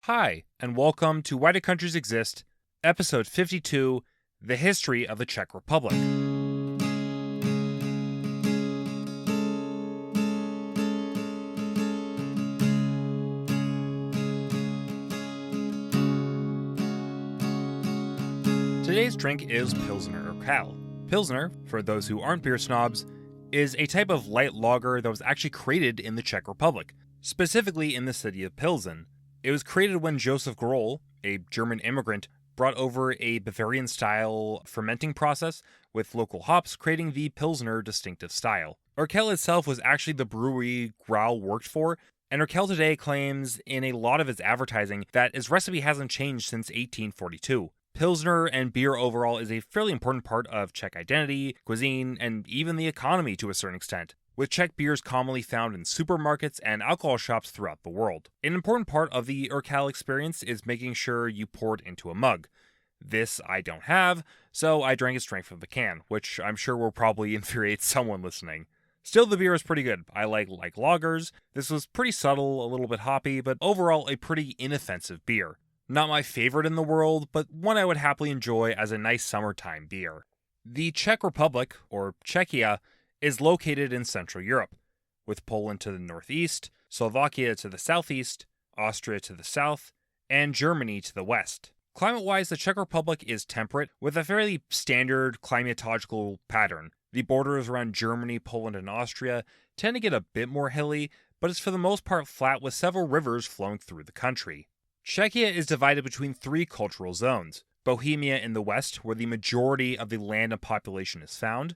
Hi, and welcome to Why Do Countries Exist, Episode 52, The History of the Czech Republic. Today's drink is Pilsner Urquell. Pilsner, for those who aren't beer snobs, is a type of light lager that was actually created in the Czech Republic, specifically in the city of Pilsen. It was created when Joseph Groll, a German immigrant, brought over a Bavarian-style fermenting process with local hops, creating the Pilsner distinctive style. Urquell itself was actually the brewery Groll worked for, and Urquell today claims in a lot of its advertising that its recipe hasn't changed since 1842. Pilsner and beer overall is a fairly important part of Czech identity, cuisine, and even the economy to a certain extent, with Czech beers commonly found in supermarkets and alcohol shops throughout the world. An important part of the Urquell experience is making sure you pour it into a mug. This I don't have, so I drank it straight from the can, which I'm sure will probably infuriate someone listening. Still, the beer is pretty good. I like lagers. This was pretty subtle, a little bit hoppy, but overall a pretty inoffensive beer. Not my favorite in the world, but one I would happily enjoy as a nice summertime beer. The Czech Republic, or Czechia, is located in Central Europe, with Poland to the northeast, Slovakia to the southeast, Austria to the south, and Germany to the west. Climate-wise, the Czech Republic is temperate, with a fairly standard climatological pattern. The borders around Germany, Poland, and Austria tend to get a bit more hilly, but it's for the most part flat with several rivers flowing through the country. Czechia is divided between three cultural zones: Bohemia in the west, where the majority of the land and population is found,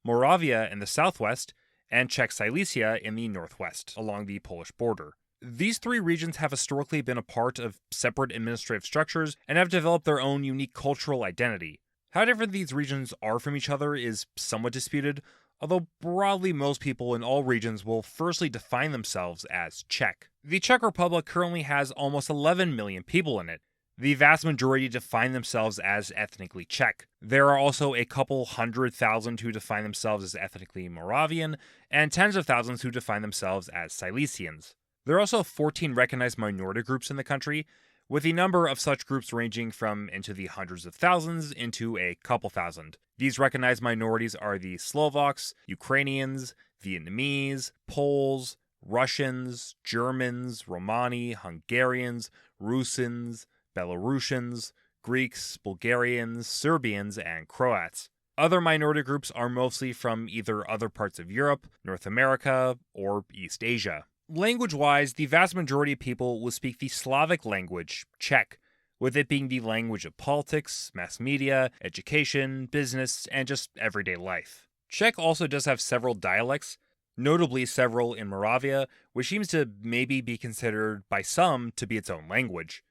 Moravia in the southwest, and Czech Silesia in the northwest, along the Polish border. These three regions have historically been a part of separate administrative structures and have developed their own unique cultural identity. How different these regions are from each other is somewhat disputed, although broadly most people in all regions will firstly define themselves as Czech. The Czech Republic currently has almost 11 million people in it. The vast majority define themselves as ethnically Czech. There are also a couple 100,000 who define themselves as ethnically Moravian, and tens of thousands who define themselves as Silesians. There are also 14 recognized minority groups in the country, with the number of such groups ranging from into the hundreds of thousands into a couple thousand. These recognized minorities are the Slovaks, Ukrainians, Vietnamese, Poles, Russians, Germans, Romani, Hungarians, Rusins, Belarusians, Greeks, Bulgarians, Serbians, and Croats. Other minority groups are mostly from either other parts of Europe, North America, or East Asia. Language-wise, the vast majority of people will speak the Slavic language, Czech, with it being the language of politics, mass media, education, business, and just everyday life. Czech also does have several dialects, notably several in Moravia, which seems to maybe be considered by some to be its own language.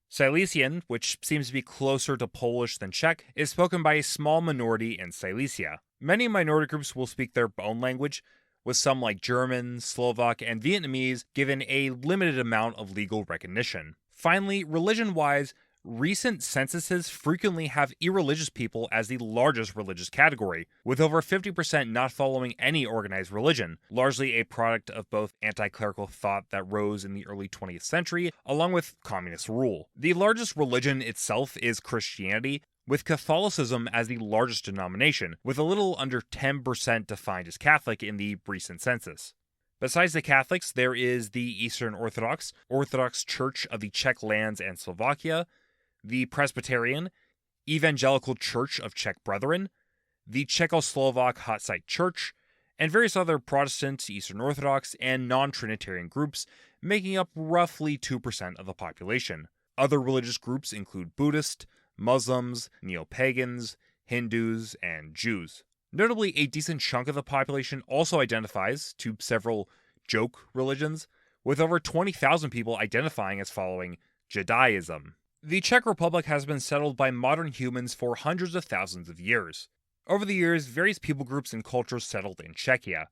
Silesian, which seems to be closer to Polish than Czech, is spoken by a small minority in Silesia. Many minority groups will speak their own language, with some like German, Slovak, and Vietnamese given a limited amount of legal recognition. Finally, religion-wise, recent censuses frequently have irreligious people as the largest religious category, with over 50% not following any organized religion, largely a product of both anti-clerical thought that rose in the early 20th century, along with communist rule. The largest religion itself is Christianity, with Catholicism as the largest denomination, with a little under 10% defined as Catholic in the recent census. Besides the Catholics, there is the Eastern Orthodox Church of the Czech lands and Slovakia, the Presbyterian, Evangelical Church of Czech Brethren, the Czechoslovak Hussite Church, and various other Protestant, Eastern Orthodox, and non-Trinitarian groups, making up roughly 2% of the population. Other religious groups include Buddhist, Muslims, neo-pagans, Hindus, and Jews. Notably, a decent chunk of the population also identifies to several joke religions, with over 20,000 people identifying as following Judaism. The Czech Republic has been settled by modern humans for hundreds of thousands of years. Over the years, various people groups and cultures settled in Czechia.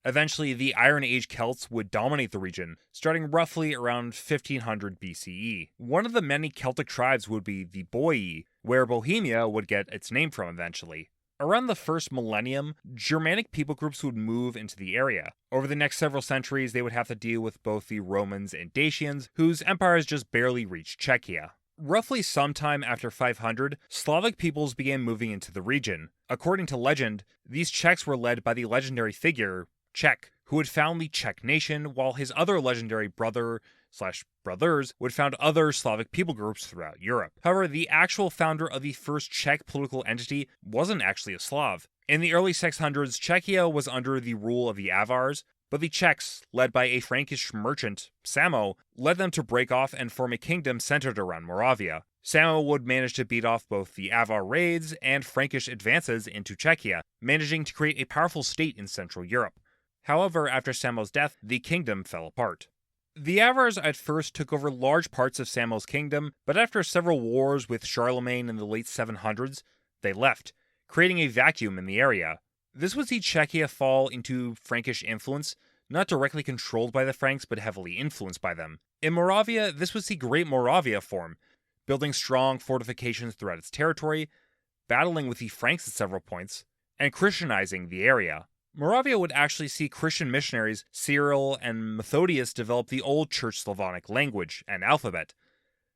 Eventually, the Iron Age Celts would dominate the region, starting roughly around 1500 BCE. One of the many Celtic tribes would be the Boii, where Bohemia would get its name from eventually. Around the first millennium, Germanic people groups would move into the area. Over the next several centuries, they would have to deal with both the Romans and Dacians, whose empires just barely reached Czechia. Roughly sometime after 500, Slavic peoples began moving into the region. According to legend, these Czechs were led by the legendary figure, Czech, who would found the Czech nation, while his other legendary brothers would found other Slavic people groups throughout Europe. However, the actual founder of the first Czech political entity wasn't actually a Slav. In the early 600s, Czechia was under the rule of the Avars, but the Czechs, led by a Frankish merchant, Samo, led them to break off and form a kingdom centered around Moravia. Samo would manage to beat off both the Avar raids and Frankish advances into Czechia, managing to create a powerful state in Central Europe. However, after Samo's death, the kingdom fell apart. The Avars at first took over large parts of Samo's kingdom, but after several wars with Charlemagne in the late 700s, they left, creating a vacuum in the area. This would see Czechia fall into Frankish influence, not directly controlled by the Franks, but heavily influenced by them. In Moravia, this would see Great Moravia form, building strong fortifications throughout its territory, battling with the Franks at several points, and Christianizing the area. Moravia would actually see Christian missionaries Cyril and Methodius develop the Old Church Slavonic language and alphabet,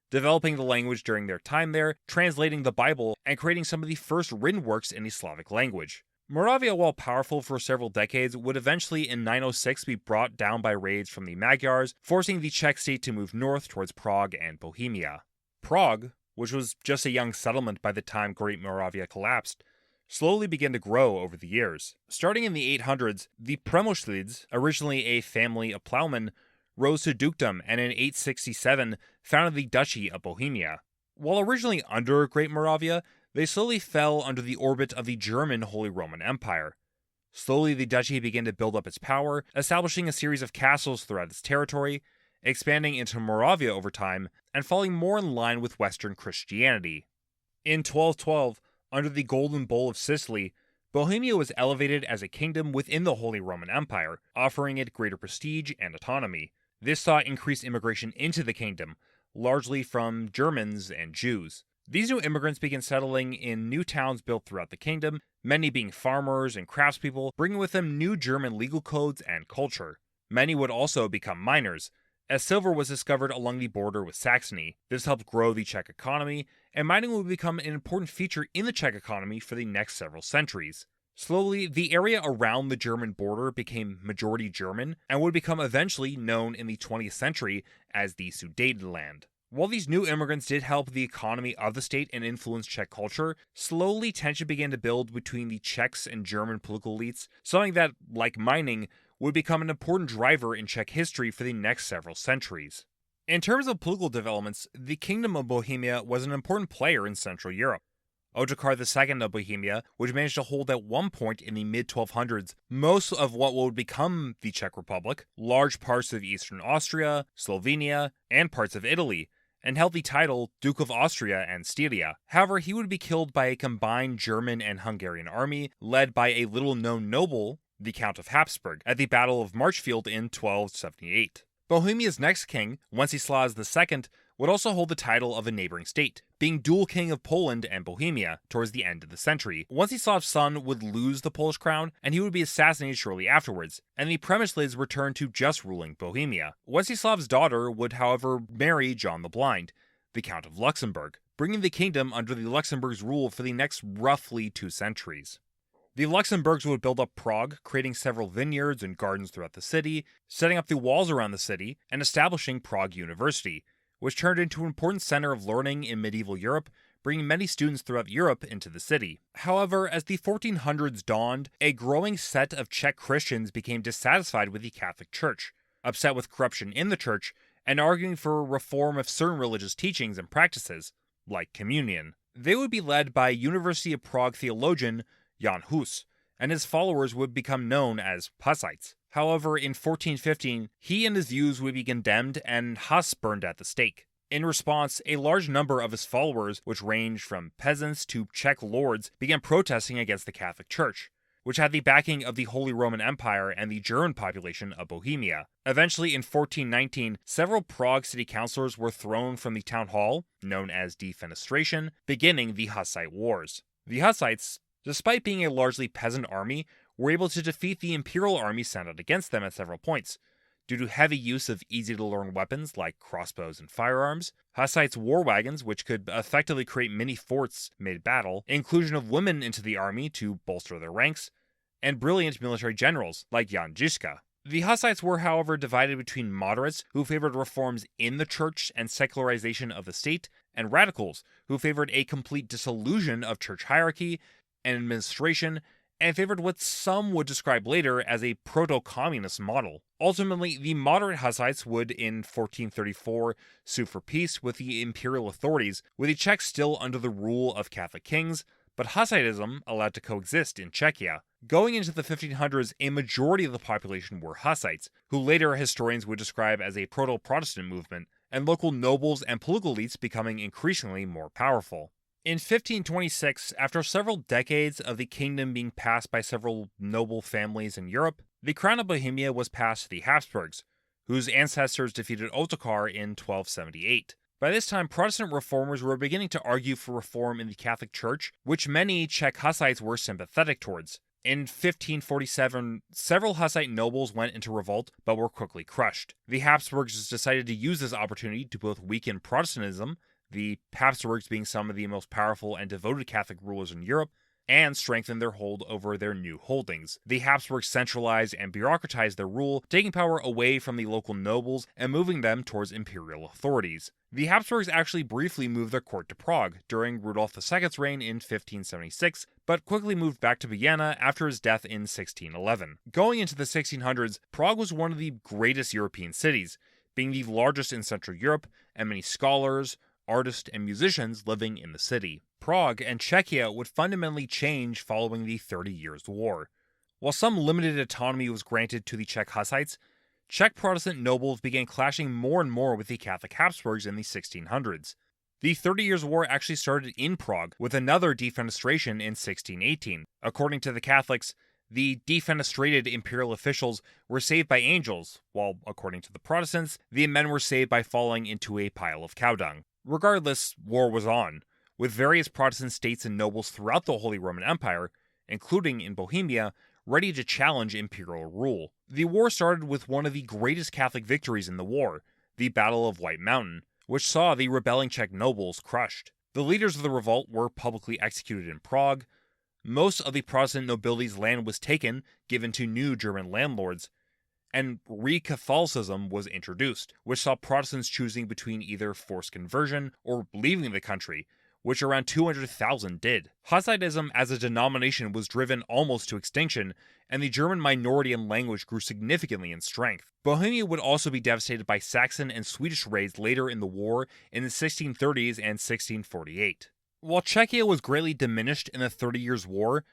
developing the language during their time there, translating the Bible, and creating some of the first written works in the Slavic language. Moravia, while powerful for several decades, would eventually in 906 be brought down by raids from the Magyars, forcing the Czech state to move north towards Prague and Bohemia. Prague, which was just a young settlement by the time Great Moravia collapsed, slowly began to grow over the years. Starting in the 800s, the Přemyslids, originally a family of plowmen, rose to dukedom and in 867 founded the Duchy of Bohemia. While originally under Great Moravia, they slowly fell under the orbit of the German Holy Roman Empire. Slowly, the duchy began to build up its power, establishing a series of castles throughout its territory, expanding into Moravia over time, and falling more in line with Western Christianity. In 1212, under the Golden Bull of Sicily, Bohemia was elevated as a kingdom within the Holy Roman Empire, offering it greater prestige and autonomy. This saw increased immigration into the kingdom, largely from Germans and Jews. These new immigrants began settling in new towns built throughout the kingdom, many being farmers and craftspeople, bringing with them new German legal codes and culture. Many would also become miners, as silver was discovered along the border with Saxony. This helped grow the Czech economy, and mining would become an important feature in the Czech economy for the next several centuries. Slowly, the area around the German border became majority German, and would become eventually known in the 20th century as the Sudetenland. While these new immigrants did help the economy of the state and influence Czech culture, slowly tension began to build between the Czechs and German political elites, something that, like mining, would become an important driver in Czech history for the next several centuries. In terms of political developments, the Kingdom of Bohemia was an important player in Central Europe. Otakar II of Bohemia, which managed to hold at one point in the mid-1200s most of what would become the Czech Republic, large parts of eastern Austria, Slovenia, and parts of Italy, and held the title Duke of Austria and Styria. However, he would be killed by a combined German and Hungarian army, led by a little-known noble, the Count of Habsburg, at the Battle of Marchfield in 1278. Bohemia's next king, Wenceslaus II, would also hold the title of a neighboring state, being dual king of Poland and Bohemia towards the end of the century. Wenceslaus' son would lose the Polish crown, and he would be assassinated shortly afterwards, and the Přemyslids returned to just ruling Bohemia. Wenceslaus' daughter would, however, marry John the Blind, the Count of Luxembourg, bringing the kingdom under the Luxembourgs' rule for the next roughly 2 centuries. The Luxembourgs would build up Prague, creating several vineyards and gardens throughout the city, setting up the walls around the city, and establishing Prague University, which turned into an important center of learning in medieval Europe, bringing many students throughout Europe into the city. However, as the 1400s dawned, a growing set of Czech Christians became dissatisfied with the Catholic Church, upset with corruption in the church, and arguing for reform of certain religious teachings and practices, like communion. They would be led by University of Prague theologian Jan Hus, and his followers would become known as Hussites. However, in 1415, he and his views would be condemned and Huss burned at the stake. In response, a large number of his followers, which ranged from peasants to Czech lords, began protesting against the Catholic Church, which had the backing of the Holy Roman Empire and the German population of Bohemia. Eventually, in 1419, several Prague city councillors were thrown from the town hall, known as defenestration, beginning the Hussite Wars. The Hussites, Despite being a largely peasant army, were able to defeat the imperial army sent out against them at several points. Due to heavy use of easy-to-learn weapons like crossbows and firearms, Hussites' war wagons, which could effectively create mini forts mid-battle, inclusion of women into the army to bolster their ranks, and brilliant military generals like Jan Žižka. The Hussites were, however, divided between moderates who favored reforms in the church and secularization of the state, and radicals who favored a complete dissolution of church hierarchy and administration, and favored what some would describe later as a proto-communist model. Ultimately, the moderate Hussites would, in 1434, sue for peace with the imperial authorities, with the Czechs still under the rule of Catholic kings, but Hussitism allowed to coexist in Czechia. Going into the 1500s, a majority of the population were Hussites, who later historians would describe as a proto-Protestant movement, and local nobles and political elites becoming increasingly more powerful. In 1526, after several decades of the kingdom being passed by several noble families in Europe, the crown of Bohemia was passed to the Habsburgs, whose ancestors defeated Ottokar in 1278. By this time, Protestant reformers were beginning to argue for reform in the Catholic Church, which many Czech Hussites were sympathetic towards. In 1547, several Hussite nobles went into revolt, but were quickly crushed. The Habsburgs decided to use this opportunity to both weaken Protestantism, the Habsburgs being some of the most powerful and devoted Catholic rulers in Europe, and strengthen their hold over their new holdings. The Habsburgs centralized and bureaucratized their rule, taking power away from the local nobles and moving them towards imperial authorities. The Habsburgs actually briefly moved their court to Prague during Rudolf II's reign in 1576, but quickly moved back to Vienna after his death in 1611. Going into the 1600s, Prague was one of the greatest European cities, being the largest in Central Europe, and many scholars, artists, and musicians living in the city. Prague and Czechia would fundamentally change following the 30 Years' War. While some limited autonomy was granted to the Czech Hussites, Czech Protestant nobles began clashing more and more with the Catholic Habsburgs in the 1600s. The 30 Years' War actually started in Prague, with another defenestration in 1618. According to the Catholics, the defenestrated imperial officials were saved by angels, while, according to the Protestants, the men were saved by falling into a pile of cow dung. Regardless, war was on, with various Protestant states and nobles throughout the Holy Roman Empire, including in Bohemia, ready to challenge imperial rule. The war started with one of the greatest Catholic victories in the war, the Battle of White Mountain, which saw the rebelling Czech nobles crushed. The leaders of the revolt were publicly executed in Prague. Most of the Protestant nobility's land was taken, given to new German landlords, and re-Catholicism was introduced, which saw Protestants choosing between either forced conversion or leaving the country, which around 200,000 did. Hussitism as a denomination was driven almost to extinction, and the German minority and language grew significantly in strength. Bohemia would also be devastated by Saxon and Swedish raids later in the war in the 1630s and 1648. While Czechia was greatly diminished in the 30 Years' War,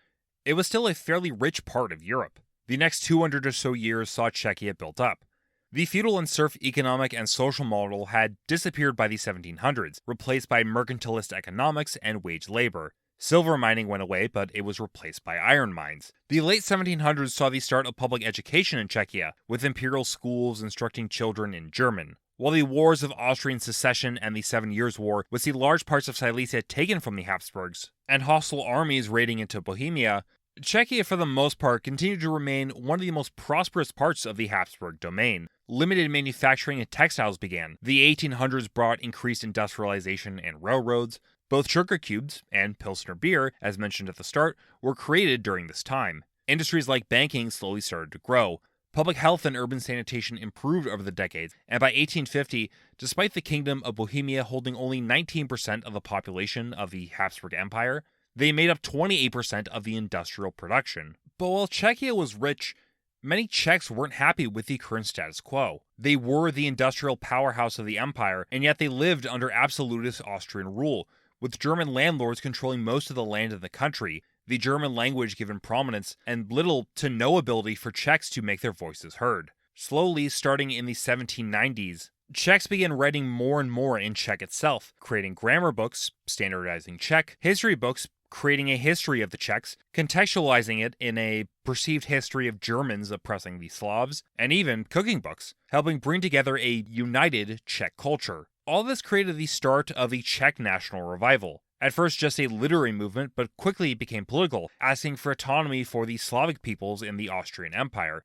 it was still a fairly rich part of Europe. The next 200 or so years saw Czechia built up. The feudal and serf economic and social model had disappeared by the 1700s, replaced by mercantilist economics and wage labor. Silver mining went away, but it was replaced by iron mines. The late 1700s saw the start of public education in Czechia, with imperial schools instructing children in German. While the wars of Austrian succession and the 7 Years' War would see large parts of Silesia taken from the Habsburgs, and hostile armies raiding into Bohemia, Czechia, for the most part, continued to remain one of the most prosperous parts of the Habsburg domain. Limited manufacturing and textiles began. The 1800s brought increased industrialization and railroads. Both sugar cubes and Pilsner beer, as mentioned at the start, were created during this time. Industries like banking slowly started to grow. Public health and urban sanitation improved over the decades, and by 1850, despite the Kingdom of Bohemia holding only 19% of the population of the Habsburg Empire, they made up 28% of the industrial production. But while Czechia was rich, many Czechs weren't happy with the current status quo. They were the industrial powerhouse of the empire, and yet they lived under absolutist Austrian rule, with German landlords controlling most of the land in the country, the German language given prominence, and little to no ability for Czechs to make their voices heard. Slowly, starting in the 1790s, Czechs began writing more and more in Czech itself, creating grammar books, standardizing Czech, history books, creating a history of the Czechs, contextualizing it in a perceived history of Germans oppressing the Slavs, and even cooking books, helping bring together a united Czech culture. All this created the start of the Czech national revival. At first just a literary movement, but quickly became political, asking for autonomy for the Slavic peoples in the Austrian Empire.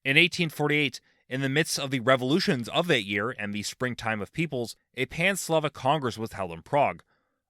In 1848, in the midst of the revolutions of that year and the springtime of peoples, a pan-Slavic Congress was held in Prague.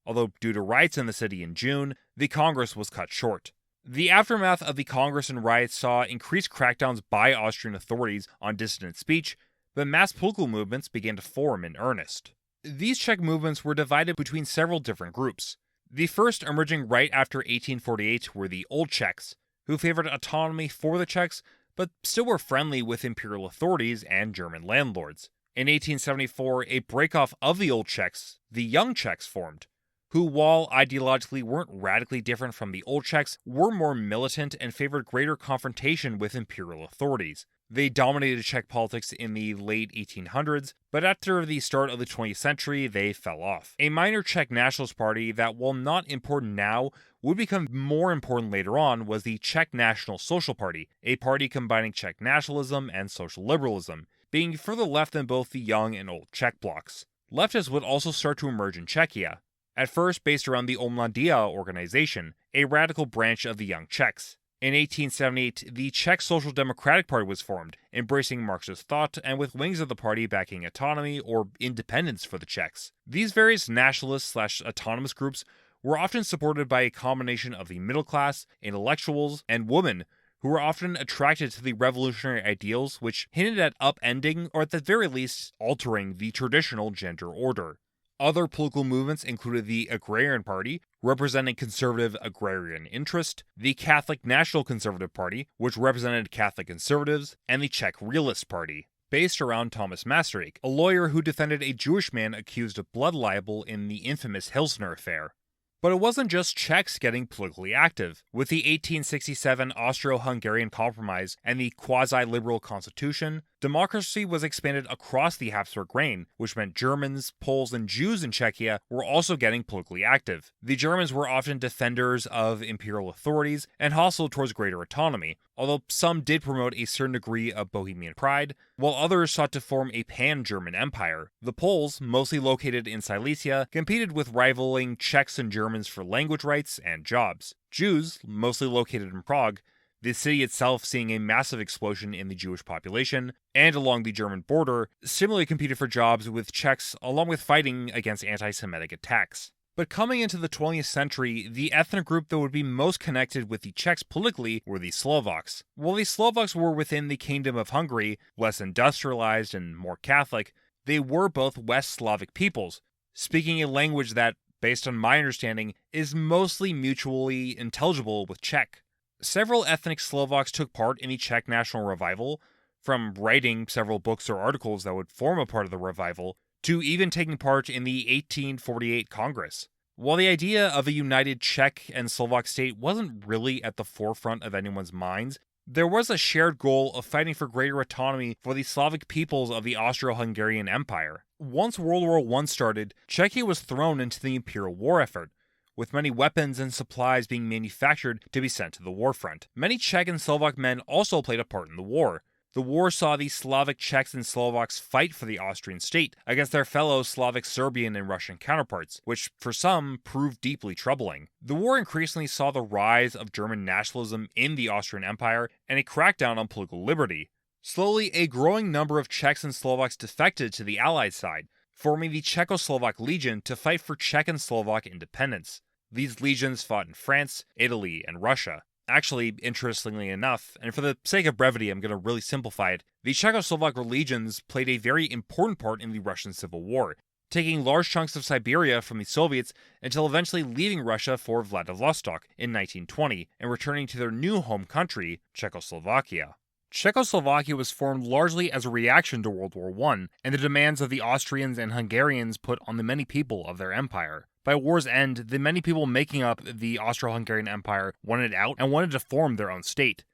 Although due to riots in the city in June, the Congress was cut short. The aftermath of the Congress and riots saw increased crackdowns by Austrian authorities on dissident speech, but mass political movements began to form in earnest. These Czech movements were divided between several different groups. The first emerging right after 1848 were the Old Czechs, who favored autonomy for the Czechs, but still were friendly with imperial authorities and German landlords. In 1874, a breakoff of the Old Czechs, the Young Czechs, formed, who, while ideologically weren't radically different from the Old Czechs, were more militant and favored greater confrontation with imperial authorities. They dominated Czech politics in the late 1800s, but after the start of the 20th century, they fell off. A minor Czech nationalist party that, while not important now, would become more important later on was the Czech National Social Party, a party combining Czech nationalism and social liberalism, being further left than both the young and old Czech blocs. Leftists would also start to emerge in Czechia, at first based around the Omladia organization, a radical branch of the Young Czechs. In 1878, the Czech Social Democratic Party was formed, embracing Marxist thought and with wings of the party backing autonomy or independence for the Czechs. These various nationalist/autonomous groups were often supported by a combination of the middle class, intellectuals, and women who were often attracted to the revolutionary ideals which hinted at upending or at the very least altering the traditional gender order. Other political movements included the Agrarian Party, representing conservative agrarian interest, the Catholic National Conservative Party, which represented Catholic conservatives, and the Czech Realist Party, based around Thomas Masaryk, a lawyer who defended a Jewish man accused of blood libel in the infamous Hilsner affair. But it wasn't just Czechs getting politically active. With the 1867 Austro-Hungarian Compromise and the quasi-liberal constitution, democracy was expanded across the Habsburg reign, which meant Germans, Poles, and Jews in Czechia were also getting politically active. The Germans were often defenders of imperial authorities and hostile towards greater autonomy, although some did promote a certain degree of Bohemian pride, while others sought to form a pan-German empire. The Poles, mostly located in Silesia, competed with rivaling Czechs and Germans for language rights and jobs. Jews, mostly located in Prague, the city itself seeing a massive explosion in the Jewish population, and along the German border, similarly competed for jobs with Czechs along with fighting against anti-Semitic attacks. But coming into the 20th century, the ethnic group that would be most connected with the Czechs politically were the Slovaks. While the Slovaks were within the Kingdom of Hungary, less industrialized and more Catholic, they were both West Slavic peoples, speaking a language that, based on my understanding, is mostly mutually intelligible with Czech. Several ethnic Slovaks took part in the Czech national revival, from writing several books or articles that would form a part of the revival, to even taking part in the 1848 Congress. While the idea of a united Czech and Slovak state wasn't really at the forefront of anyone's minds, there was a shared goal of fighting for greater autonomy for the Slavic peoples of the Austro-Hungarian Empire. Once World War I started, Czechia was thrown into the imperial war effort, with many weapons and supplies being manufactured to be sent to the war front. Many Czech and Slovak men also played a part in the war. The war saw the Slavic Czechs and Slovaks fight for the Austrian state against their fellow Slavic Serbian and Russian counterparts, which for some proved deeply troubling. The war increasingly saw the rise of German nationalism in the Austrian Empire and a crackdown on political liberty. Slowly, a growing number of Czechs and Slovaks defected to the Allied side, forming the Czechoslovak Legion to fight for Czech and Slovak independence. These legions fought in France, Italy, and Russia. Actually, interestingly enough, and for the sake of brevity, I'm going to really simplify it, the Czechoslovak legions played a very important part in the Russian Civil War, taking large chunks of Siberia from the Soviets until eventually leaving Russia for Vladivostok in 1920 and returning to their new home country, Czechoslovakia. Czechoslovakia was formed largely as a reaction to World War I and the demands of the Austrians and Hungarians put on the many people of their empire. By war's end, the many people making up the Austro-Hungarian Empire wanted out and wanted to form their own state.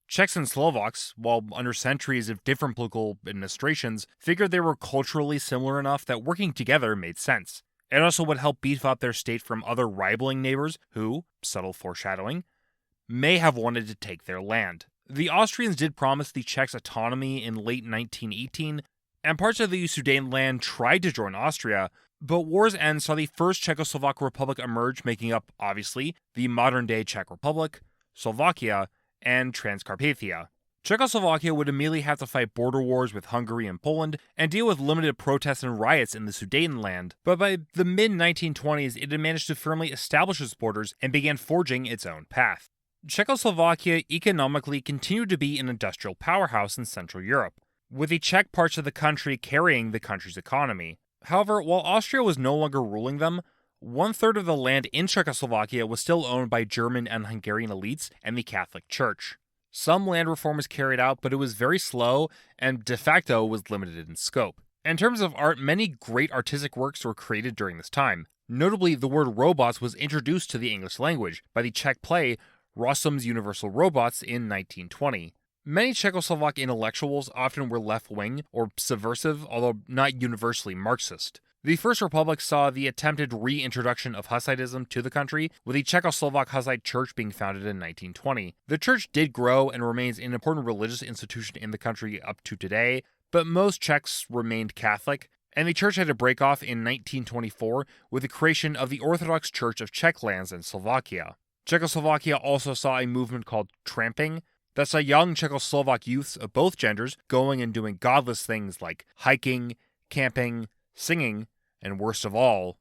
Czechs and Slovaks, while under centuries of different political administrations, figured they were culturally similar enough that working together made sense. It also would help beef up their state from other rivaling neighbors who, subtle foreshadowing, may have wanted to take their land. The Austrians did promise the Czechs autonomy in late 1918, and parts of the Sudetenland tried to join Austria, But war's end saw the first Czechoslovak Republic emerge, making up, obviously, the modern-day Czech Republic, Slovakia, and Transcarpathia. Czechoslovakia would immediately have to fight border wars with Hungary and Poland and deal with limited protests and riots in the Sudetenland, but by the mid-1920s it had managed to firmly establish its borders and began forging its own path. Czechoslovakia economically continued to be an industrial powerhouse in Central Europe, with the Czech parts of the country carrying the country's economy. However, while Austria was no longer ruling them, 1/3 of the land in Czechoslovakia was still owned by German and Hungarian elites and the Catholic Church. Some land reform was carried out, but it was very slow and de facto was limited in scope. In terms of art, many great artistic works were created during this time. Notably, the word robots was introduced to the English language by the Czech play Rossum's Universal Robots in 1920. Many Czechoslovak intellectuals often were left-wing or subversive, although not universally Marxist. The First Republic saw the attempted reintroduction of Hussitism to the country, with the Czechoslovak Hussite Church being founded in 1920. The church did grow and remains an important religious institution in the country up to today, but most Czechs remained Catholic, and the church had to break off in 1924 with the creation of the Orthodox Church of Czech lands in Slovakia. Czechoslovakia also saw a movement called tramping that saw young Czechoslovak youths of both genders going and doing godless things like hiking, camping, singing, and worst of all,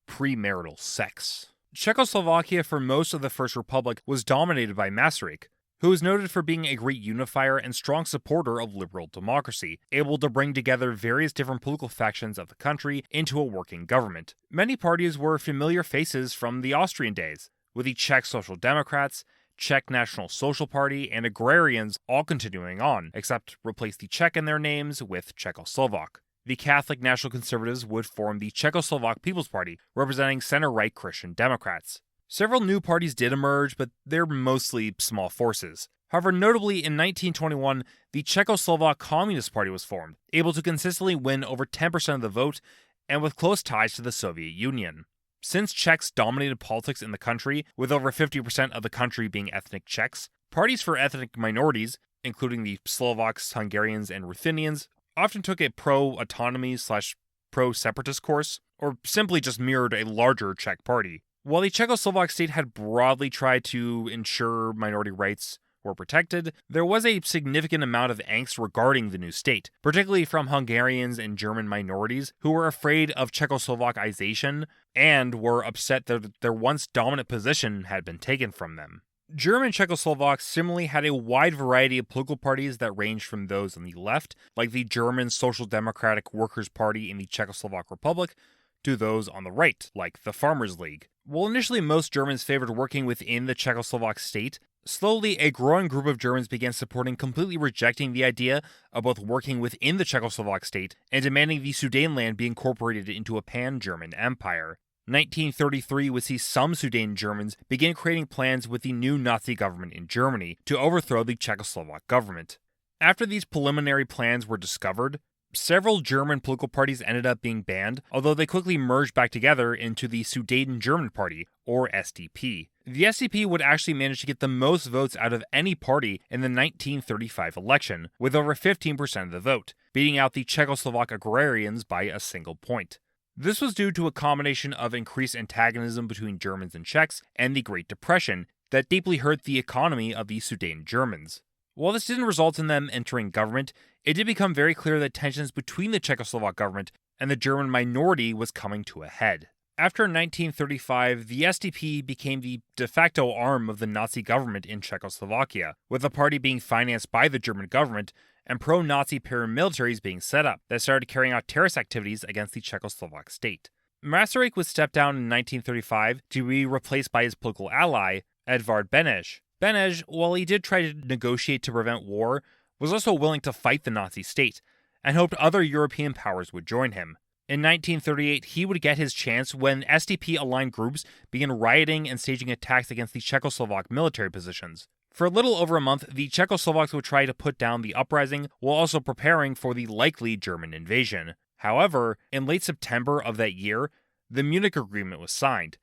premarital sex. Czechoslovakia for most of the First Republic was dominated by Masaryk, who was noted for being a great unifier and strong supporter of liberal democracy, able to bring together various different political factions of the country into a working government. Many parties were familiar faces from the Austrian days, with the Czech Social Democrats, Czech National Social Party, and Agrarians all continuing on, except replace the Czech in their names with Czechoslovak. The Catholic National Conservatives would form the Czechoslovak People's Party, representing center-right Christian Democrats. Several new parties did emerge, but they're mostly small forces. However, notably in 1921, the Czechoslovak Communist Party was formed, able to consistently win over 10% of the vote, and with close ties to the Soviet Union. Since Czechs dominated politics in the country, with over 50% of the country being ethnic Czechs, parties for ethnic minorities, including the Slovaks, Hungarians, and Ruthenians, often took a pro-autonomy/pro-separatist course, or simply just mirrored a larger Czech party. While the Czechoslovak state had broadly tried to ensure minority rights were protected, there was a significant amount of angst regarding the new state, particularly from Hungarians and German minorities who were afraid of Czechoslovakization and were upset that their once dominant position had been taken from them. German Czechoslovaks similarly had a wide variety of political parties that ranged from those on the left, like the German Social Democratic Workers' Party in the Czechoslovak Republic, to those on the right, like the Farmers' League. While initially most Germans favored working within the Czechoslovak state, slowly a growing group of Germans began supporting completely rejecting the idea of both working within the Czechoslovak state and demanding the Sudetenland be incorporated into a pan-German empire. 1933 would see some Sudeten Germans begin creating plans with the new Nazi government in Germany to overthrow the Czechoslovak government. After these preliminary plans were discovered, several German political parties ended up being banned, although they quickly merged back together into the Sudeten German Party, or SDP. The SDP would actually manage to get the most votes out of any party in the 1935 election, with over 15% of the vote, beating out the Czechoslovak Agrarians by a single point. This was due to a combination of increased antagonism between Germans and Czechs and the Great Depression that deeply hurt the economy of the Sudeten Germans. While this didn't result in them entering government, it did become very clear that tensions between the Czechoslovak government and the German minority was coming to a head. After 1935, the SDP became the de facto arm of the Nazi government in Czechoslovakia, with the party being financed by the German government and pro-Nazi paramilitaries being set up that started carrying out terrorist activities against the Czechoslovak state. Masaryk would step down in 1935 to be replaced by his political ally, Edvard Beneš. Beneš, while he did try to negotiate to prevent war, was also willing to fight the Nazi state, and hoped other European powers would join him. In 1938, he would get his chance when SDP-aligned groups began rioting and staging attacks against the Czechoslovak military positions. For a little over a month, the Czechoslovaks would try to put down the uprising while also preparing for the likely German invasion. However, in late September of that year, the Munich Agreement was signed,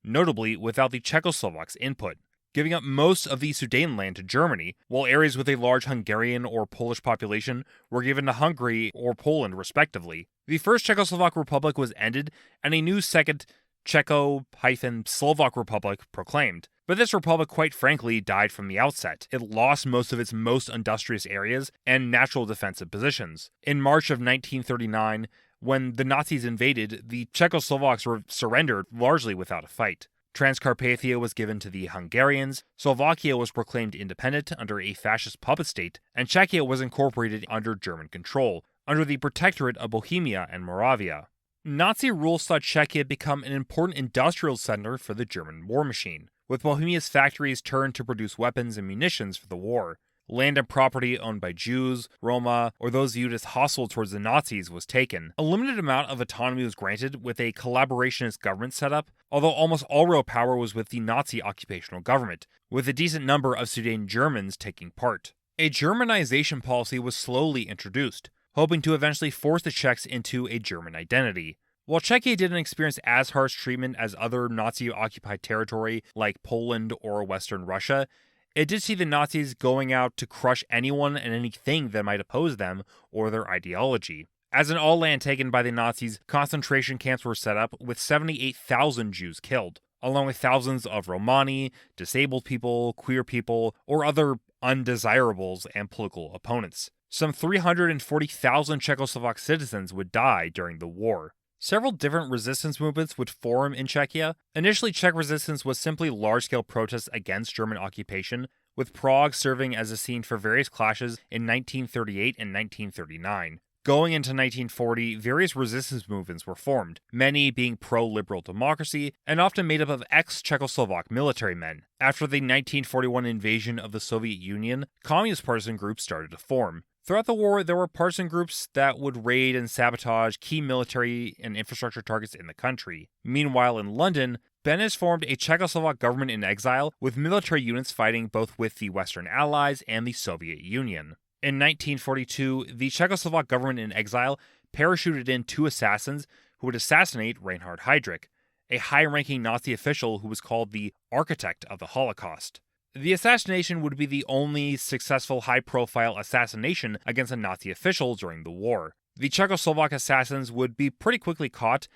notably without the Czechoslovaks' input. giving up most of the Sudetenland to Germany, while areas with a large Hungarian or Polish population were given to Hungary or Poland, respectively. The First Czechoslovak Republic was ended, and a new Second Czecho-Slovak Republic proclaimed. But this republic, quite frankly, died from the outset. It lost most of its most industrious areas and natural defensive positions. In March of 1939, when the Nazis invaded, the Czechoslovaks surrendered largely without a fight. Transcarpathia was given to the Hungarians, Slovakia was proclaimed independent under a fascist puppet state, and Czechia was incorporated under German control, under the protectorate of Bohemia and Moravia. Nazi rule saw Czechia become an important industrial center for the German war machine, with Bohemia's factories turned to produce weapons and munitions for the war. Land and property owned by Jews, Roma, or those viewed as hostile towards the Nazis was taken. A limited amount of autonomy was granted with a collaborationist government setup, although almost all real power was with the Nazi occupational government, with a decent number of Sudeten Germans taking part. A Germanization policy was slowly introduced, hoping to eventually force the Czechs into a German identity. While Czechia didn't experience as harsh treatment as other Nazi-occupied territory like Poland or Western Russia, it did see the Nazis going out to crush anyone and anything that might oppose them or their ideology. As in all land taken by the Nazis, concentration camps were set up with 78,000 Jews killed, along with thousands of Romani, disabled people, queer people, or other undesirables and political opponents. Some 340,000 Czechoslovak citizens would die during the war. Several different resistance movements would form in Czechia. Initially, Czech resistance was simply large-scale protests against German occupation, with Prague serving as a scene for various clashes in 1938 and 1939. Going into 1940, various resistance movements were formed, many being pro-liberal democracy, and often made up of ex-Czechoslovak military men. After the 1941 invasion of the Soviet Union, communist partisan groups started to form. Throughout the war, there were partisan groups that would raid and sabotage key military and infrastructure targets in the country. Meanwhile, in London, Beneš formed a Czechoslovak government in exile, with military units fighting both with the Western Allies and the Soviet Union. In 1942, the Czechoslovak government in exile parachuted in 2 assassins who would assassinate Reinhard Heydrich, a high-ranking Nazi official who was called the architect of the Holocaust. The assassination would be the only successful high-profile assassination against a Nazi official during the war. The Czechoslovak assassins would be pretty quickly caught,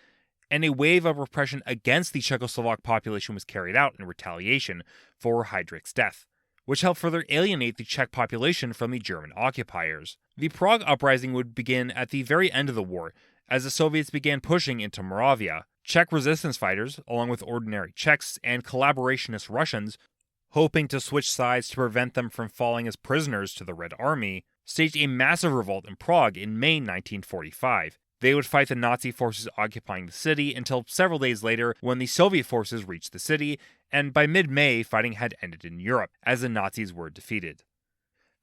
and a wave of repression against the Czechoslovak population was carried out in retaliation for Heydrich's death, which helped further alienate the Czech population from the German occupiers. The Prague Uprising would begin at the very end of the war, as the Soviets began pushing into Moravia. Czech resistance fighters, along with ordinary Czechs and collaborationist Russians, hoping to switch sides to prevent them from falling as prisoners to the Red Army, staged a massive revolt in Prague in May 1945. They would fight the Nazi forces occupying the city until several days later when the Soviet forces reached the city, and by mid-May, fighting had ended in Europe, as the Nazis were defeated.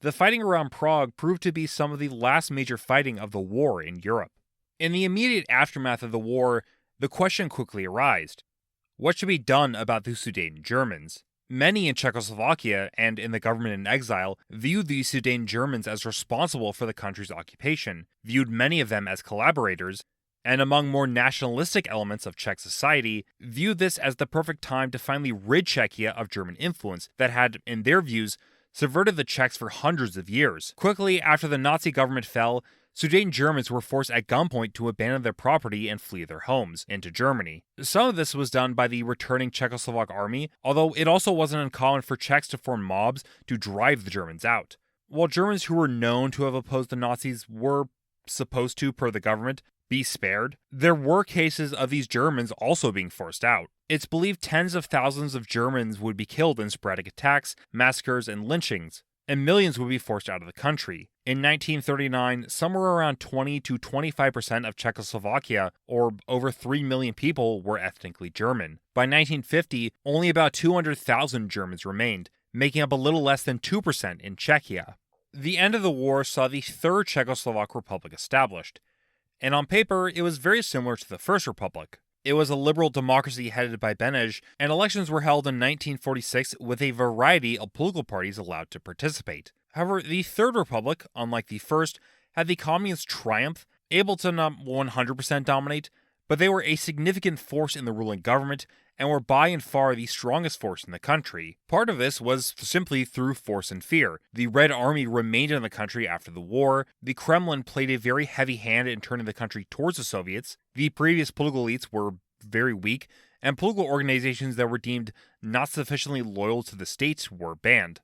The fighting around Prague proved to be some of the last major fighting of the war in Europe. In the immediate aftermath of the war, the question quickly arose: what should be done about the Sudeten Germans? Many in Czechoslovakia and in the government in exile viewed the Sudeten Germans as responsible for the country's occupation, viewed many of them as collaborators, and among more nationalistic elements of Czech society, viewed this as the perfect time to finally rid Czechia of German influence that had, in their views, subverted the Czechs for hundreds of years. Quickly after the Nazi government fell, Sudeten Germans were forced at gunpoint to abandon their property and flee their homes into Germany. Some of this was done by the returning Czechoslovak army, although it also wasn't uncommon for Czechs to form mobs to drive the Germans out. While Germans who were known to have opposed the Nazis were supposed to, per the government, be spared, there were cases of these Germans also being forced out. It's believed tens of thousands of Germans would be killed in sporadic attacks, massacres, and lynchings, and millions would be forced out of the country. In 1939, somewhere around 20 to 25% of Czechoslovakia, or over 3 million people, were ethnically German. By 1950, only about 200,000 Germans remained, making up a little less than 2% in Czechia. The end of the war saw the Third Czechoslovak Republic established, and on paper, it was very similar to the First Republic. It was a liberal democracy headed by Beneš, and elections were held in 1946 with a variety of political parties allowed to participate. However, the Third Republic, unlike the First, had the communist triumph, able to not 100% dominate, but they were a significant force in the ruling government and were by and far the strongest force in the country. Part of this was simply through force and fear. The Red Army remained in the country after the war, the Kremlin played a very heavy hand in turning the country towards the Soviets, the previous political elites were very weak, and political organizations that were deemed not sufficiently loyal to the state were banned.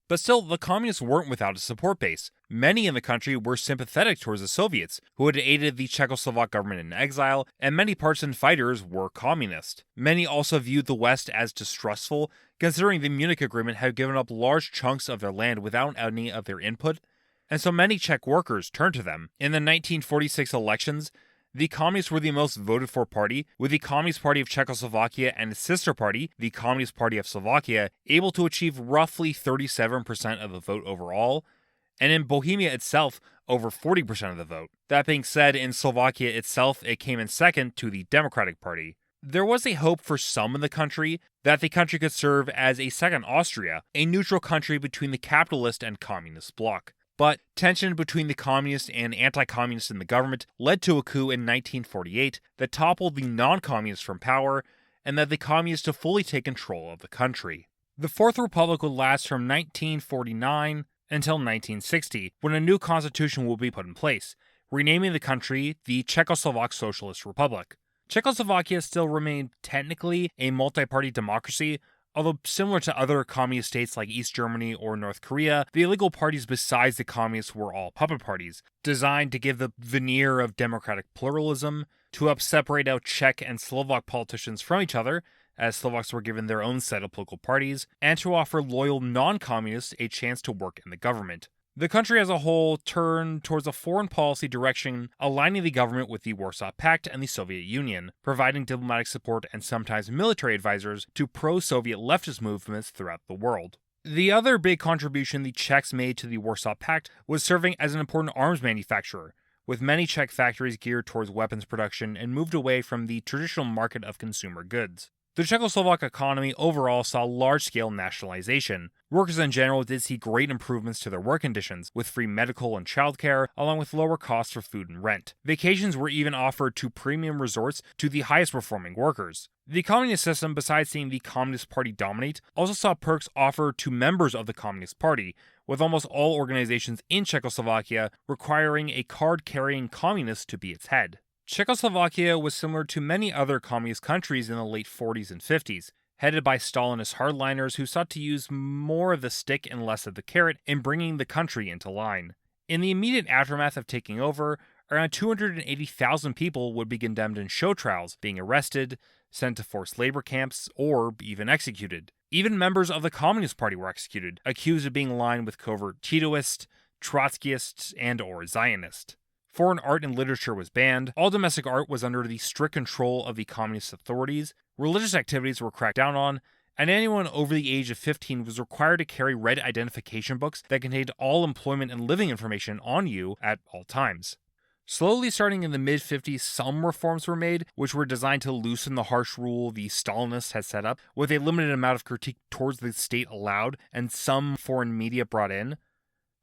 But still, the communists weren't without a support base. Many in the country were sympathetic towards the Soviets, who had aided the Czechoslovak government in exile, and many partisan fighters were communist. Many also viewed the West as distrustful, considering the Munich Agreement had given up large chunks of their land without any of their input, and so many Czech workers turned to them. In the 1946 elections, the Communists were the most voted for party, with the Communist Party of Czechoslovakia and its sister party, the Communist Party of Slovakia, able to achieve roughly 37% of the vote overall, and in Bohemia itself, over 40% of the vote. That being said, in Slovakia itself, it came in second to the Democratic Party. There was a hope for some in the country that the country could serve as a second Austria, a neutral country between the capitalist and communist bloc. But tension between the communists and anti-communists in the government led to a coup in 1948 that toppled the non-communists from power and led the communists to fully take control of the country. The Fourth Republic would last from 1949 until 1960, when a new constitution will be put in place, renaming the country the Czechoslovak Socialist Republic. Czechoslovakia still remained technically a multi-party democracy, although similar to other communist states like East Germany or North Korea, the illegal parties besides the communists were all puppet parties, designed to give the veneer of democratic pluralism, to help separate out Czech and Slovak politicians from each other, as Slovaks were given their own set of political parties, and to offer loyal non-communists a chance to work in the government. The country as a whole turned towards a foreign policy direction, aligning the government with the Warsaw Pact and the Soviet Union, providing diplomatic support and sometimes military advisors to pro-Soviet leftist movements throughout the world. The other big contribution the Czechs made to the Warsaw Pact was serving as an important arms manufacturer, with many Czech factories geared towards weapons production and moved away from the traditional market of consumer goods. The Czechoslovak economy overall saw large-scale nationalization. Workers in general did see great improvements to their work conditions, with free medical and childcare, along with lower costs for food and rent. Vacations were even offered to premium resorts to the highest-performing workers. The communist system, besides seeing the Communist Party dominate, also saw perks offered to members of the Communist Party, with almost all organizations in Czechoslovakia requiring a card-carrying communist to be its head. Czechoslovakia was similar to many other communist countries in the late 40s and 50s, headed by Stalinist hardliners who sought to use more of the stick and less of the carrot in bringing the country into line. In the immediate aftermath of taking over, around 280,000 people would be condemned in show trials, being arrested, sent to forced labor camps, or even executed. Even members of the Communist Party were executed, accused of being aligned with covert Titoist, Trotskyists, and/or Zionist. Foreign art and literature was banned, all domestic art was under the strict control of the communist authorities, religious activities were cracked down on, and anyone over the age of 15 was required to carry red identification books that contained all employment and living information on you at all times. Slowly starting in the mid-50s, some reforms were made, which were designed to loosen the harsh rule the Stalinists had set up, with a limited amount of critique towards the state allowed and some foreign media brought in.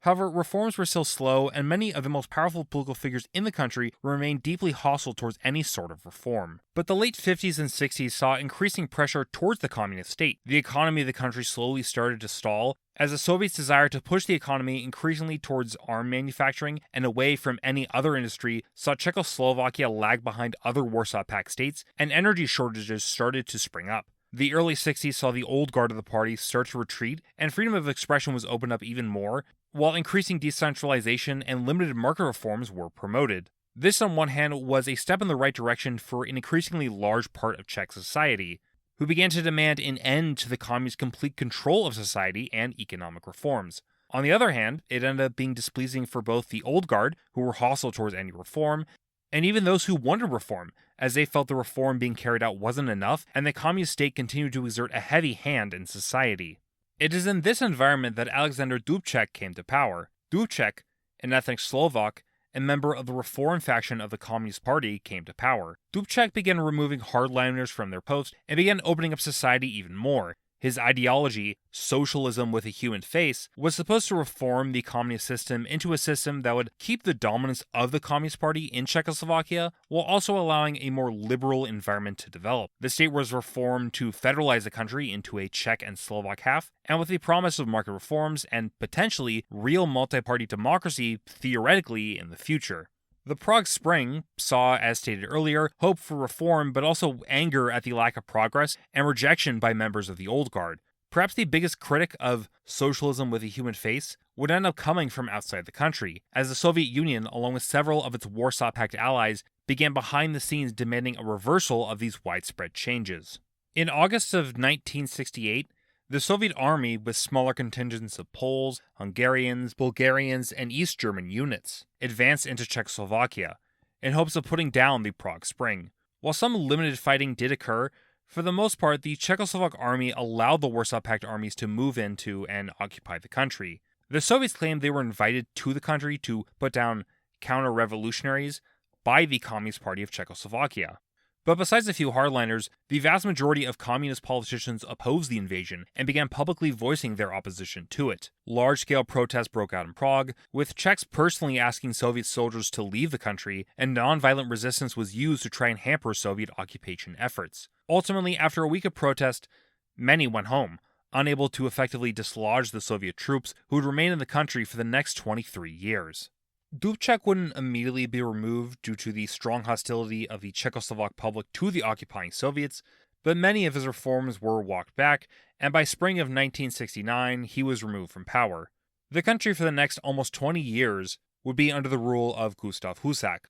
However, reforms were still slow, and many of the most powerful political figures in the country remained deeply hostile towards any sort of reform. But the late 50s and 60s saw increasing pressure towards the communist state. The economy of the country slowly started to stall, as the Soviets desired to push the economy increasingly towards arm manufacturing and away from any other industry, saw Czechoslovakia lag behind other Warsaw Pact states, and energy shortages started to spring up. The early 60s saw the old guard of the party start to retreat, and freedom of expression was opened up even more, while increasing decentralization and limited market reforms were promoted. This, on one hand, was a step in the right direction for an increasingly large part of Czech society, who began to demand an end to the communist complete control of society and economic reforms. On the other hand, it ended up being displeasing for both the old guard, who were hostile towards any reform, and even those who wanted reform, as they felt the reform being carried out wasn't enough, and the communist state continued to exert a heavy hand in society. It is in this environment that Alexander Dubček came to power. Dubček, an ethnic Slovak and member of the reform faction of the Communist Party, came to power. Dubček began removing hardliners from their posts and began opening up society even more. His ideology, socialism with a human face, was supposed to reform the communist system into a system that would keep the dominance of the Communist Party in Czechoslovakia while also allowing a more liberal environment to develop. The state was reformed to federalize the country into a Czech and Slovak half, and with the promise of market reforms and potentially real multi-party democracy theoretically in the future. The Prague Spring saw, as stated earlier, hope for reform but also anger at the lack of progress and rejection by members of the old guard. Perhaps the biggest critic of socialism with a human face would end up coming from outside the country, as the Soviet Union, along with several of its Warsaw Pact allies, began behind the scenes demanding a reversal of these widespread changes. In August of 1968, the Soviet army, with smaller contingents of Poles, Hungarians, Bulgarians, and East German units, advanced into Czechoslovakia in hopes of putting down the Prague Spring. While some limited fighting did occur, for the most part, the Czechoslovak army allowed the Warsaw Pact armies to move into and occupy the country. The Soviets claimed they were invited to the country to put down counter-revolutionaries by the Communist Party of Czechoslovakia. But besides a few hardliners, the vast majority of communist politicians opposed the invasion and began publicly voicing their opposition to it. Large-scale protests broke out in Prague, with Czechs personally asking Soviet soldiers to leave the country, and non-violent resistance was used to try and hamper Soviet occupation efforts. Ultimately, after a week of protest, many went home, unable to effectively dislodge the Soviet troops who would remain in the country for the next 23 years. Dubček wouldn't immediately be removed due to the strong hostility of the Czechoslovak public to the occupying Soviets, but many of his reforms were walked back, and by spring of 1969, he was removed from power. The country for the next almost 20 years would be under the rule of Gustav Husak.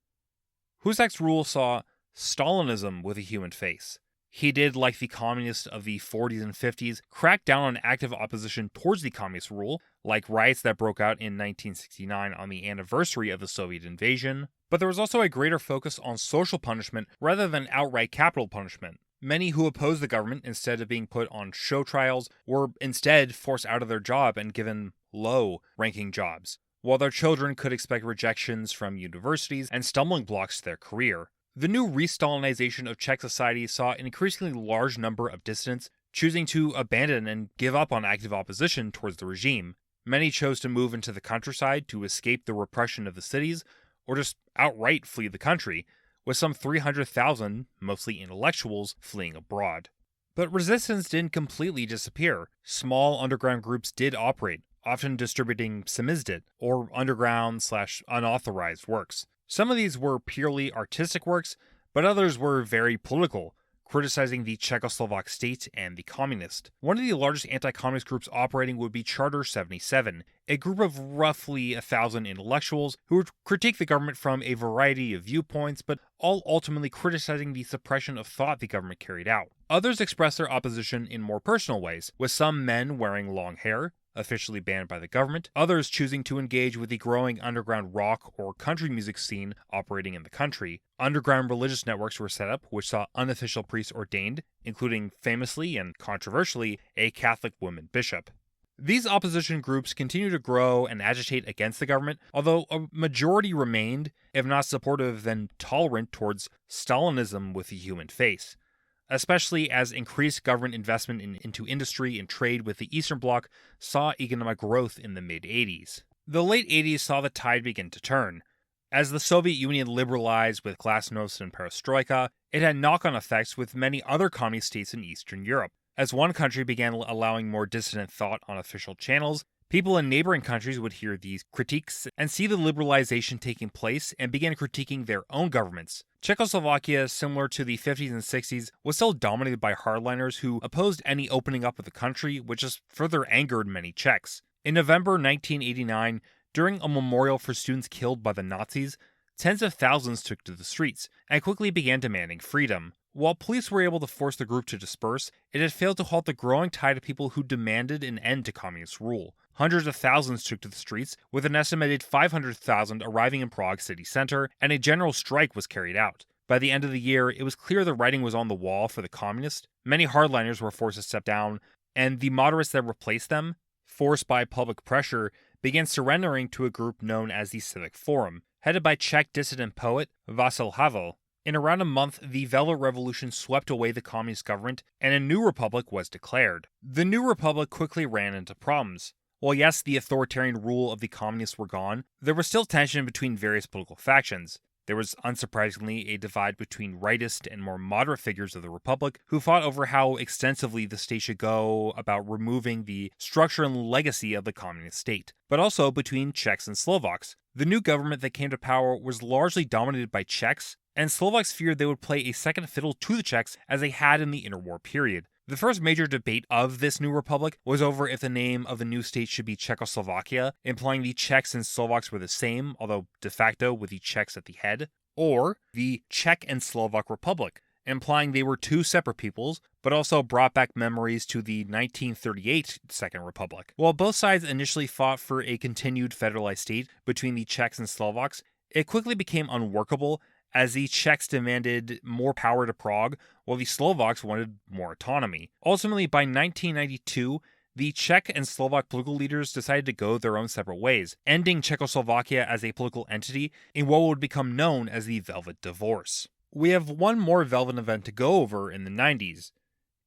Husak's rule saw Stalinism with a human face. He did, like the communists of the 40s and 50s, crack down on active opposition towards the communist rule, like riots that broke out in 1969 on the anniversary of the Soviet invasion. But there was also a greater focus on social punishment rather than outright capital punishment. Many who opposed the government, instead of being put on show trials, were instead forced out of their job and given low-ranking jobs, while their children could expect rejections from universities and stumbling blocks to their career. The new re-Stalinization of Czech society saw an increasingly large number of dissidents choosing to abandon and give up on active opposition towards the regime. Many chose to move into the countryside to escape the repression of the cities, or just outright flee the country, with some 300,000, mostly intellectuals, fleeing abroad. But resistance didn't completely disappear. Small underground groups did operate, often distributing samizdat, or underground/unauthorized works. Some of these were purely artistic works, but others were very political, criticizing the Czechoslovak state and the communist. One of the largest anti-communist groups operating would be Charter 77, a group of roughly 1,000 intellectuals who would critique the government from a variety of viewpoints, but all ultimately criticizing the suppression of thought the government carried out. Others expressed their opposition in more personal ways, with some men wearing long hair, officially banned by the government, others choosing to engage with the growing underground rock or country music scene operating in the country. Underground religious networks were set up, which saw unofficial priests ordained, including famously and controversially a Catholic woman bishop. These opposition groups continued to grow and agitate against the government, although a majority remained, if not supportive, then tolerant towards Stalinism with a human face, especially as increased government investment into industry and trade with the Eastern Bloc saw economic growth in the mid-80s. The late 80s saw the tide begin to turn. As the Soviet Union liberalized with glasnost and perestroika, it had knock-on effects with many other communist states in Eastern Europe. As one country began allowing more dissident thought on official channels, people in neighboring countries would hear these critiques and see the liberalization taking place and begin critiquing their own governments. Czechoslovakia, similar to the 50s and 60s, was still dominated by hardliners who opposed any opening up of the country, which just further angered many Czechs. In November 1989, during a memorial for students killed by the Nazis, tens of thousands took to the streets and quickly began demanding freedom. While police were able to force the group to disperse, it had failed to halt the growing tide of people who demanded an end to communist rule. Hundreds of thousands took to the streets, with an estimated 500,000 arriving in Prague city center, and a general strike was carried out. By the end of the year, it was clear the writing was on the wall for the communists. Many hardliners were forced to step down, and the moderates that replaced them, forced by public pressure, began surrendering to a group known as the Civic Forum, headed by Czech dissident poet Václav Havel. In around a month, the Velvet Revolution swept away the communist government, and a new republic was declared. The new republic quickly ran into problems. While yes, the authoritarian rule of the communists were gone, there was still tension between various political factions. There was unsurprisingly a divide between rightist and more moderate figures of the Republic who fought over how extensively the state should go about removing the structure and legacy of the communist state, but also between Czechs and Slovaks. The new government that came to power was largely dominated by Czechs, and Slovaks feared they would play a second fiddle to the Czechs as they had in the interwar period. The first major debate of this new republic was over if the name of the new state should be Czechoslovakia, implying the Czechs and Slovaks were the same, although de facto with the Czechs at the head, or the Czech and Slovak Republic, implying they were two separate peoples, but also brought back memories to the 1938 Second Republic. While both sides initially fought for a continued federalized state between the Czechs and Slovaks, it quickly became unworkable as the Czechs demanded more power to Prague, while the Slovaks wanted more autonomy. Ultimately, by 1992, the Czech and Slovak political leaders decided to go their own separate ways, ending Czechoslovakia as a political entity in what would become known as the Velvet Divorce. We have one more Velvet event to go over in the 90s.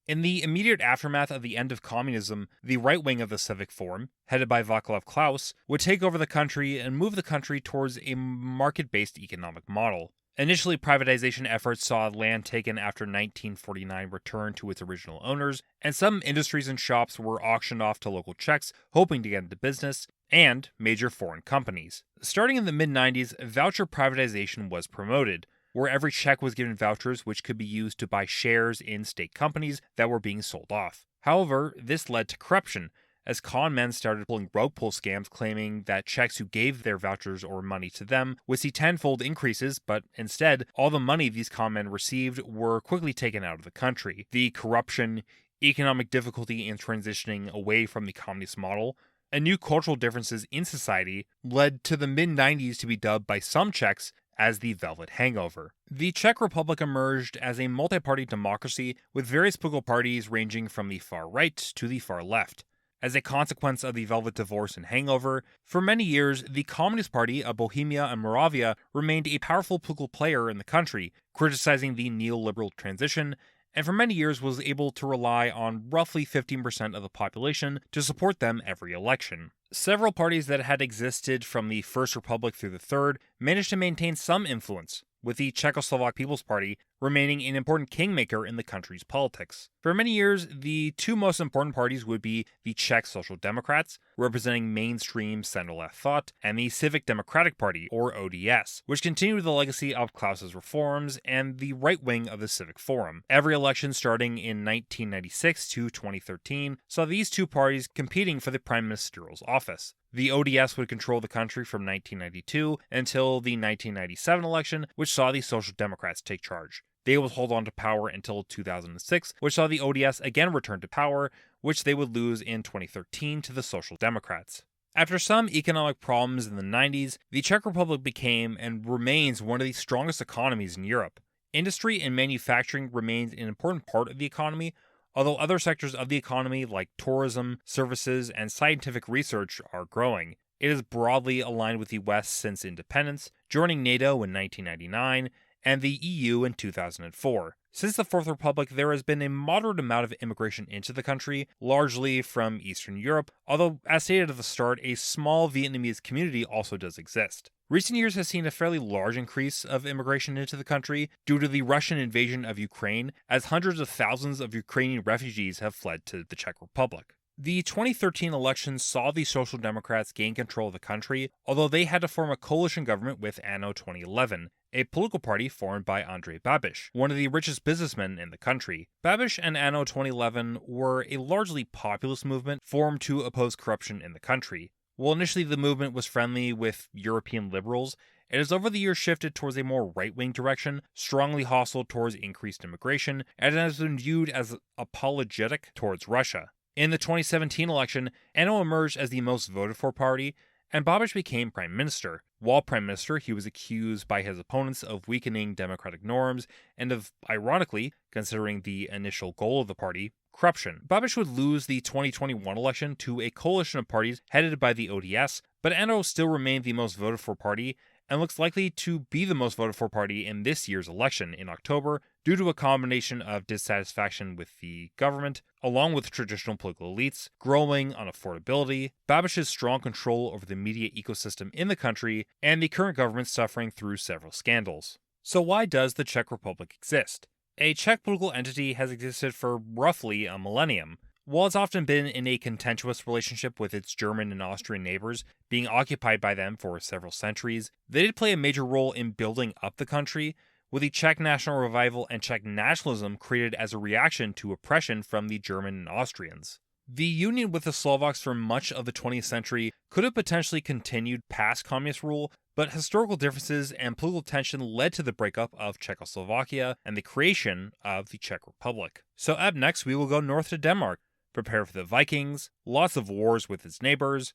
In the immediate aftermath of the end of communism, the right wing of the Civic Forum, headed by Václav Klaus, would take over the country and move the country towards a market-based economic model. Initially, privatization efforts saw land taken after 1949 returned to its original owners, and some industries and shops were auctioned off to local Czechs hoping to get into business, and major foreign companies. Starting in the mid-90s, voucher privatization was promoted, where every Czech was given vouchers which could be used to buy shares in state companies that were being sold off. However, this led to corruption, as con men started pulling rug pull scams claiming that Czechs who gave their vouchers or money to them would see tenfold increases, but instead, all the money these con men received were quickly taken out of the country. The corruption, economic difficulty in transitioning away from the communist model, and new cultural differences in society led to the mid-90s to be dubbed by some Czechs as the Velvet Hangover. The Czech Republic emerged as a multi-party democracy with various political parties ranging from the far right to the far left. As a consequence of the Velvet Divorce and Hangover, for many years, the Communist Party of Bohemia and Moravia remained a powerful political player in the country, criticizing the neoliberal transition, and for many years was able to rely on roughly 15% of the population to support them every election. Several parties that had existed from the First Republic through the Third managed to maintain some influence, with the Czechoslovak People's Party remaining an important kingmaker in the country's politics. For many years, the two most important parties would be the Czech Social Democrats, representing mainstream center-left thought, and the Civic Democratic Party, or ODS, which continued the legacy of Klaus's reforms and the right wing of the Civic Forum. Every election starting in 1996 to 2013 saw these two parties competing for the prime ministerial office. The ODS would control the country from 1992 until the 1997 election, which saw the Social Democrats take charge. They would hold on to power until 2006, which saw the ODS again return to power, which they would lose in 2013 to the Social Democrats. After some economic problems in the 90s, the Czech Republic became and remains one of the strongest economies in Europe. Industry and manufacturing remains an important part of the economy, although other sectors of the economy like tourism, services, and scientific research are growing. It is broadly aligned with the West since independence, joining NATO in 1999 and the EU in 2004. Since the Fourth Republic, there has been a moderate amount of immigration into the country, largely from Eastern Europe, although, as stated at the start, a small Vietnamese community also does exist. Recent years has seen a fairly large increase of immigration into the country due to the Russian invasion of Ukraine, as hundreds of thousands of Ukrainian refugees have fled to the Czech Republic. The 2013 elections saw the Social Democrats gain control of the country, although they had to form a coalition government with Anno 2011, a political party formed by Andrej Babiš, one of the richest businessmen in the country. Babiš and Anno 2011 were a largely populist movement formed to oppose corruption in the country. While initially the movement was friendly with European liberals, it has over the years shifted towards a more right-wing direction, strongly hostile towards increased immigration, and has been viewed as apologetic towards Russia. In the 2017 election, Anno emerged as the most voted for party, and Babiš became prime minister. While prime minister, he was accused by his opponents of weakening democratic norms and of, ironically, considering the initial goal of the party, corruption. Babiš would lose the 2021 election to a coalition of parties headed by the ODS, but Anno still remained the most voted for party, and looks likely to be the most voted for party in this year's election in October due to a combination of dissatisfaction with the government, along with traditional political elites, growing unaffordability, Babiš's strong control over the media ecosystem in the country, and the current government suffering through several scandals. So why does the Czech Republic exist? A Czech political entity has existed for roughly a millennium. While it's often been in a contentious relationship with its German and Austrian neighbors, being occupied by them for several centuries, they did play a major role in building up the country, with the Czech national revival and Czech nationalism created as a reaction to oppression from the German and Austrians. The union with the Slovaks for much of the 20th century could have potentially continued past communist rule, but historical differences and political tension led to the breakup of Czechoslovakia and the creation of the Czech Republic. So up next, we will go north to Denmark, prepare for the Vikings, lots of wars with its neighbors,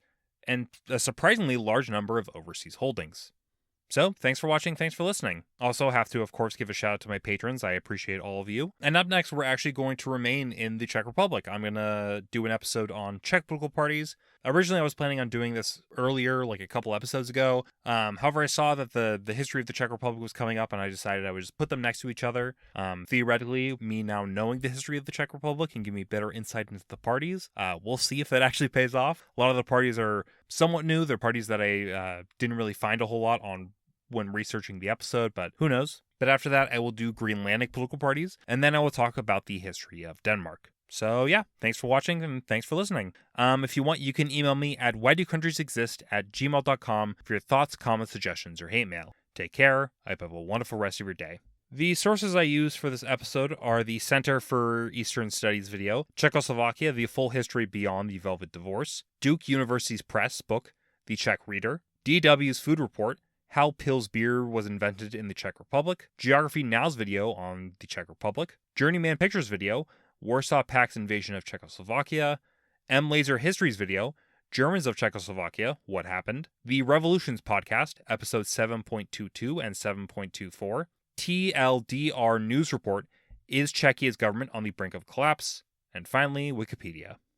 and a surprisingly large number of overseas holdings. So, thanks for watching, thanks for listening. Also have to, of course, give a shout out to my patrons. I appreciate all of you. And up next, we're actually going to remain in the Czech Republic. I'm going to do an episode on Czech political parties. Originally, I was planning on doing this earlier, like a couple episodes ago. However, I saw that the history of the Czech Republic was coming up, and I decided I would just put them next to each other. Theoretically, me now knowing the history of the Czech Republic can give me better insight into the parties. We'll see if that actually pays off. A lot of the parties are somewhat new. They're parties that I didn't really find a whole lot on when researching the episode, but who knows. But after that, I will do Greenlandic political parties, and then I will talk about the history of Denmark. So yeah, thanks for watching and thanks for listening. If you want, you can email me at whydocountries.exist@gmail.com for your thoughts, comments, suggestions, or hate mail. Take care. I hope you have a wonderful rest of your day. The sources I use for this episode are the Center for Eastern Studies video, Czechoslovakia, The Full History Beyond the Velvet Divorce, Duke University's Press book, The Czech Reader, DW's Food Report, How Pils Beer Was Invented in the Czech Republic, Geography Now's video on the Czech Republic, Journeyman Pictures video, Warsaw Pact's Invasion of Czechoslovakia, M. Laser History's video, Germans of Czechoslovakia, What Happened, The Revolutions Podcast, episodes 7.22 and 7.24, TLDR News Report, Is Czechia's Government on the Brink of Collapse, and finally, Wikipedia.